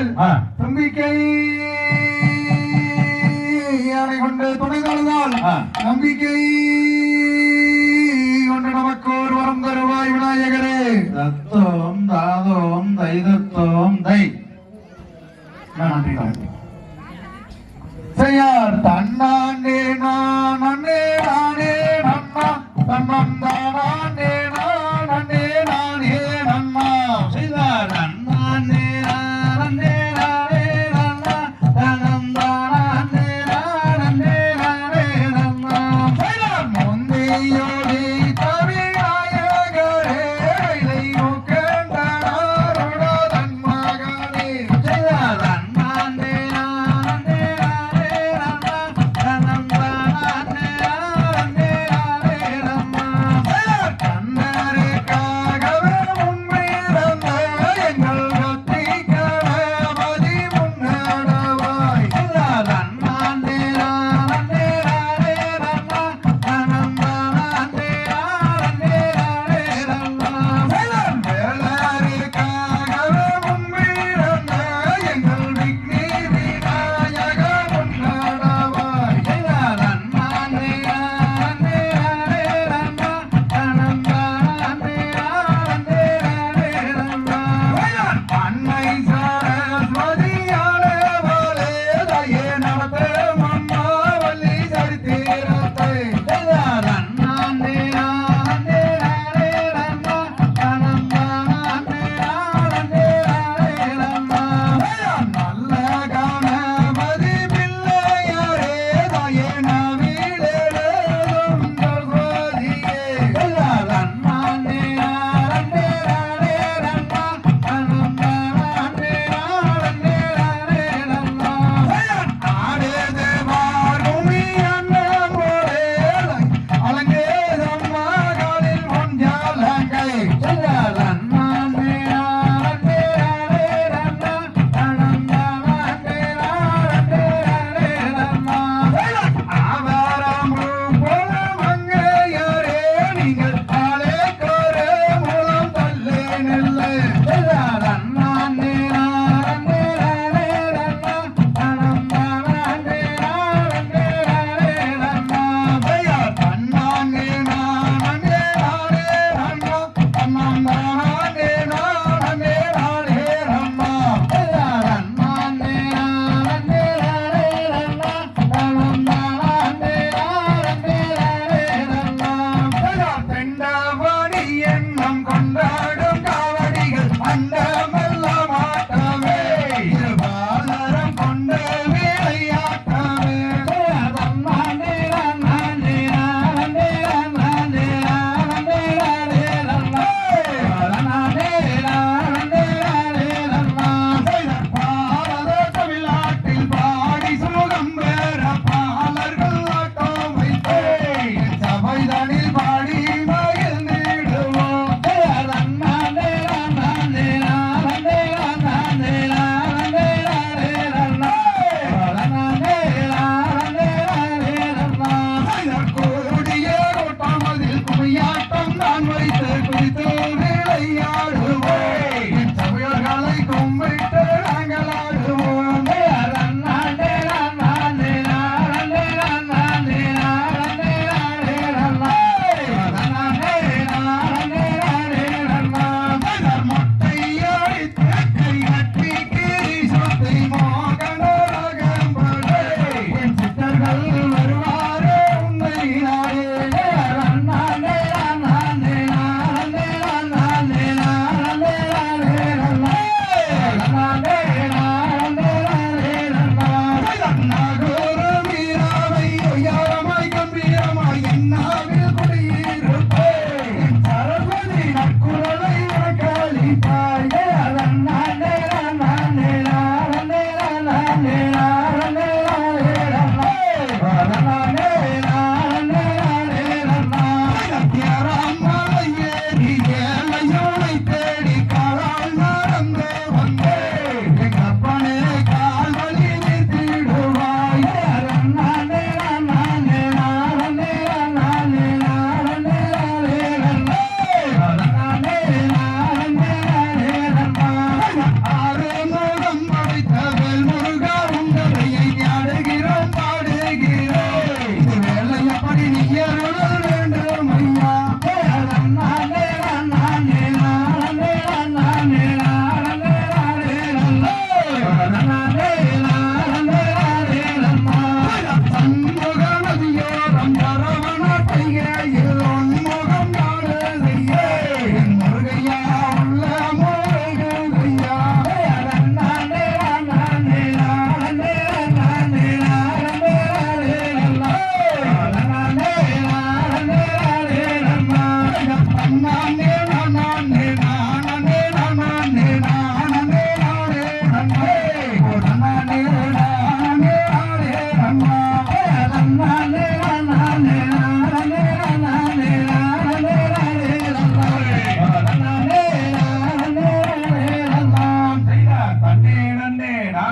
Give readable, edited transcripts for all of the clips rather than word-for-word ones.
நம்பிக்கை யானை கொண்டு துணை தொழுதால் நம்பிக்கை கொண்டு நமக்கு ஒரு வரம் தருவாய் விநாயகரே. தத்தோம் தாதோம் தைதத்தோம் தை. நன்றி நன்றி. செய்யார் தன்னாண்டே நான் அண்ணே நானே நன்னா தன்னம் தானே நான் அண்ணே நானே நன்னா. செய்தார் அண்ணானே நானே நானே நன்னா தனம் தானே நானே நானே நன்னா. செய்யார் முந்தையோடி தவிநாயகரே இதை நோக்கண்டாரோட தன் மகனே. செய்தார் அண்ணானே நானே நானே நன்னா தனம் தானே நானே நானே நன்னா.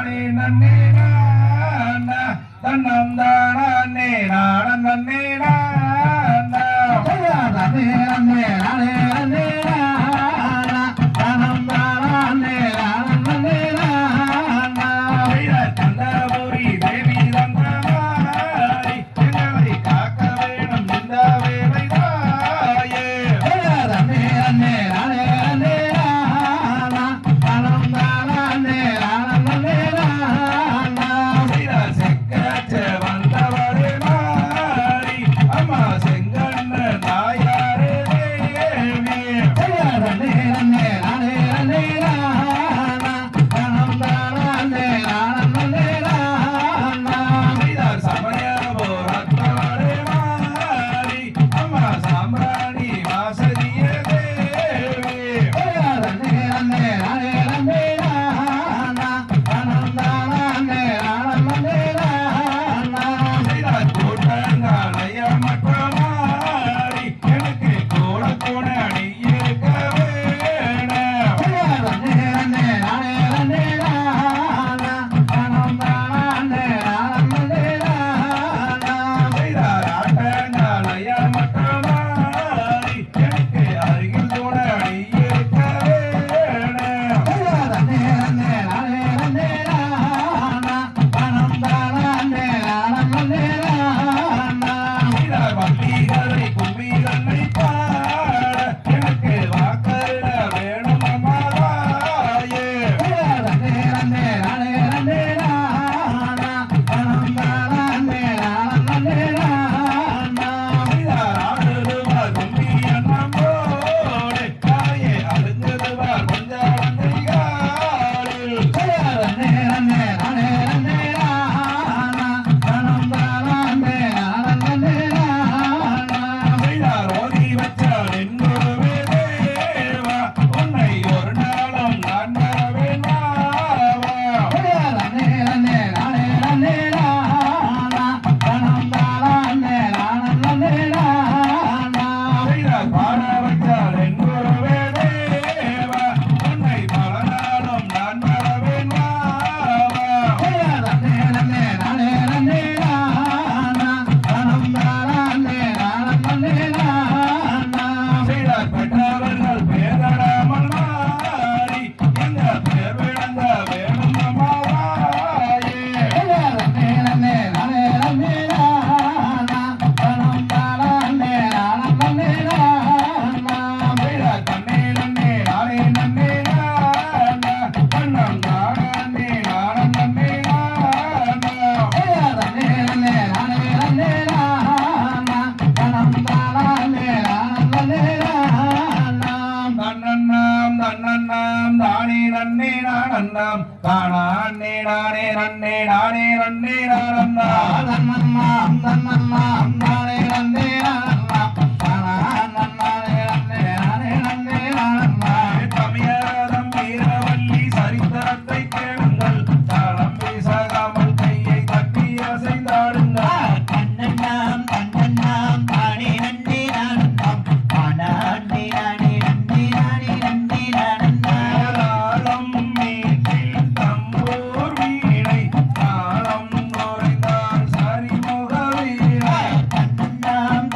நானே நன்னே நானா தன்னம் தானே நானே நன்னே நானா நன்னே நன்னே நானே நன்னே நானா தன்னம் தானே நானே நன்னே நானா தந்தபுரி தேவி தந்தமாரி எங்களை காக்க வேணும் இந்த வேலை தாயே நன்னே நன்னே நானே நன்னே நானா தன்னம் தானே நானே நன்னே நானா செக்கச்ச வந்தவரே மாறி அம்மா செங்கண்ண நாயாரே தேவி நன்னே நன்னே நானே நன்னே நானா தன்னம் தானே நானே நன்னே நானா சமயபுரத்தவரே மாறி அம்மா சாம்பிராணி வாசதியே தேவி நன்னே நன்னே நானே நன்னே நானா தன்னம் தானே நானே நன்னே நானா கூட்டங்காலைய மக்கமாரி எனக்கு கூட கூட அணி இருக்க வேணும் நன்னே நன்னே நானே நன்னே நானா தன்னம் தானே நானே நானா ஆட்டங்காலைய மக்கமாரி எனக்கு அருகில் கூட அணி இருக்க வேணும் நன்னே நன்னே நானே நன்னே நானா தன்னம் தானே நானே நானா வள்ளிகளை கும்மிகளை பாட எனக்கு வாக்கருட வேணும் அம்மாவாயே நன்னே நன்னே நானே நன்னே நானா தன்னம் தானே நானே நானா ஆடுதுவார் கும்மி அண்ணம்போடு தாயே அழுங்குதுவார் கொஞ்சாண்டிகாலில் நன்னே நன்னே நானே நன்னே நானா தன்னம் தானே நானே நானா ஓதி வச்சால் என்னொருவே தேவா உன்னை ஒரு நாளும் நான் மறவேன் மாவா நன்னே நன்னே நானே நன்னே நானா தன்னம் தானே நானே நானா பாட வச்சால் என்னொருவே தேவா உன்னை பல நாளும் நான் மறவேன் மாவா நன்னே நன்னே நானே நன்னே நானா தன்னம் தானே நானே நானா பெற்றவர்கள் பேரடாமல் மாறி இந்த பேர் விளங்க வேணும் அம்மாவாயே நன்னே நன்னே நானே நன்னே நானா தன்னம் தானே நானே நானா தன்னே நன்னே நானே நன்னே நானா தன்னம் தானே நானே நானா நன்னே நன்னே நானே நன்னே நானா தன்னம் தானே நானே நானா தன்னண்ணாம் தானே நன்னே நானண்ணாம் தானே நானே நன்னே நானே நன்னே நானண்ணா தன்னண்ணாம் தானே நன்னே நானண்ணாம் தானே நன்னே நானே நன்னே நானண்ணா தமிழகம் வீரவல்லி சரித்திரத்தை கேளுங்கள் தாளம் வீசாகாமல் கையை தட்டி அசைந்தாடுங்கள் தன்னண்ணாம் தானே நன்னே நானண்ணாம் தானே நானே நன்னே நானே நன்னே நானண்ணா தாளம் மீட்டில் தம்பூர் வீணை தாளம் குறைந்தால் சரிமுக வீணை தன்னண்ணாம்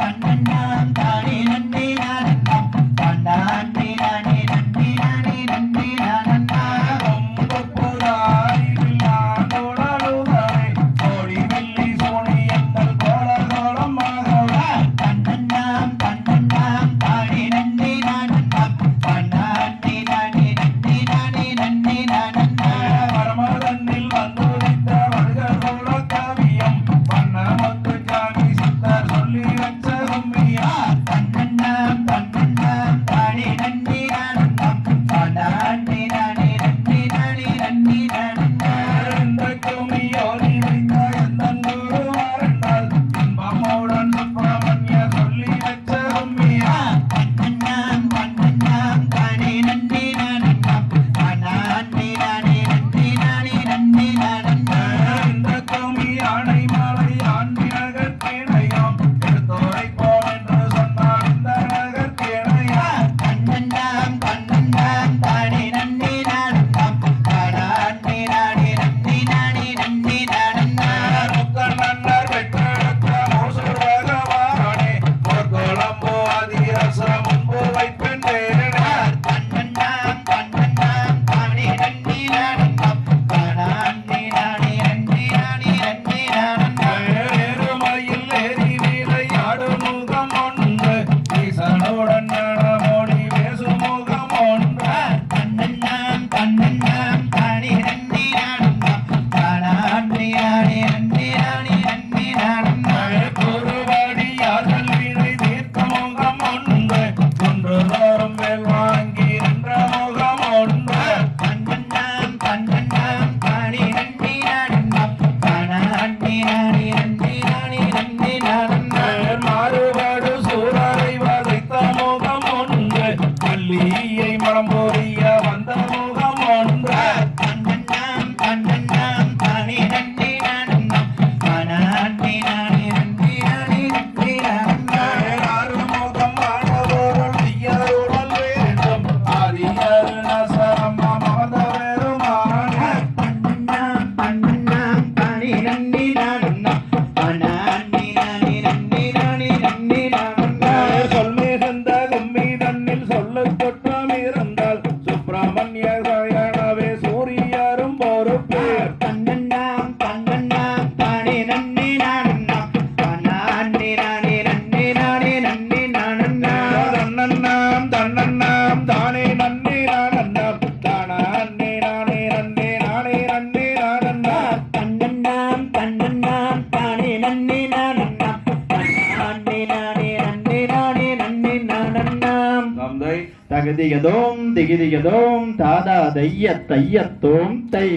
தகதிகதோம் திகிதிகதோம் தாதா தையத்தோம் தை.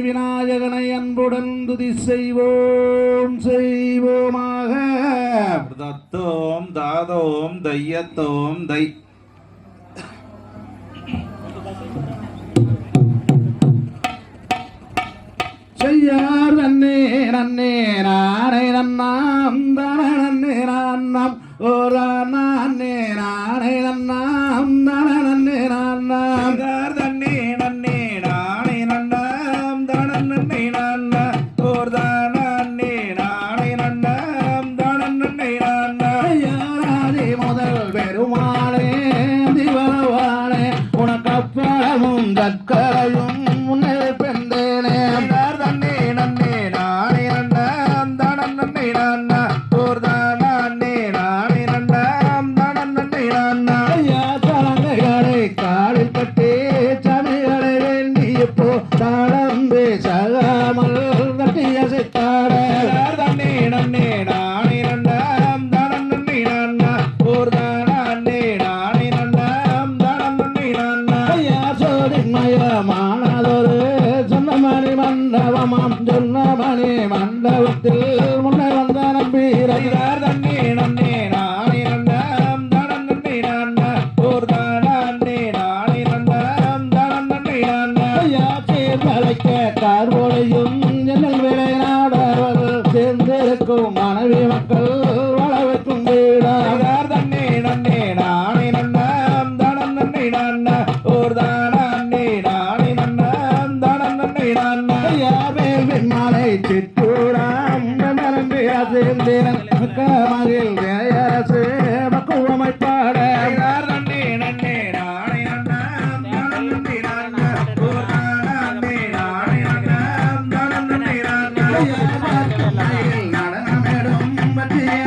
விநாயகனை அன்புடன் துதி செய்வோம் செய்வோமாக. தத்தோம் தாதோம் தையத்தோம் தை. செய்யார் நன்னே நன்னே நானே நன்னாம் தன நன்னே நான்னாம் ஓரா நானே நானே நன்னாம் தன நன்னே நான்னாம் தன்னே நன்னே நானே நன்னாம் தன நன்னே நான்னா ஓர்தா நானே நானே நன்னாம் தன நன்னே நான்னா. யாராதி முதல் பெருமாளே திவரவாளே உனக்கப்பழமும் கற்கரையும் முன்னே பெண்டேனே. சொன்னமணி மண்டபத்தில் முன்னை வந்த நம்பீரர் தண்ணே நன்னே நானே நன்னாம் தனம் நன்னே நான்னா ஓர் தானே நானே நன்னாம் தனம் நன்னே நான்னா. சேர்மலைக்க கார்போடையும் ஜன்னல் விளை நாடவர்கள் சேர்ந்திருக்கும் மனைவி மக்கள் வள வைக்கும் வீடார் தண்ணே நன்னே நானே நன்னாம் தனம் நன்னே நான்னா ஓர் தானே நானே நன்னாம் தனம் நன்னே நான்னா. மலை சிற்றூடாம் சேர்ந்தேன் மகிழ் வேயரசு மக்குவமைப்பாட நன்னே நன்னே நானே நன்னாம் தனம் நன்னே நான்னா ஓர் தானே நானே நன்னாம் தனம் நன்னே நான்னா. நடனமேடும் பற்றிய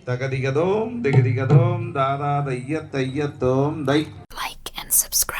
தகதிகதோம் திகதிகதோம் தாதா தையத்தோம் தை. Like and subscribe.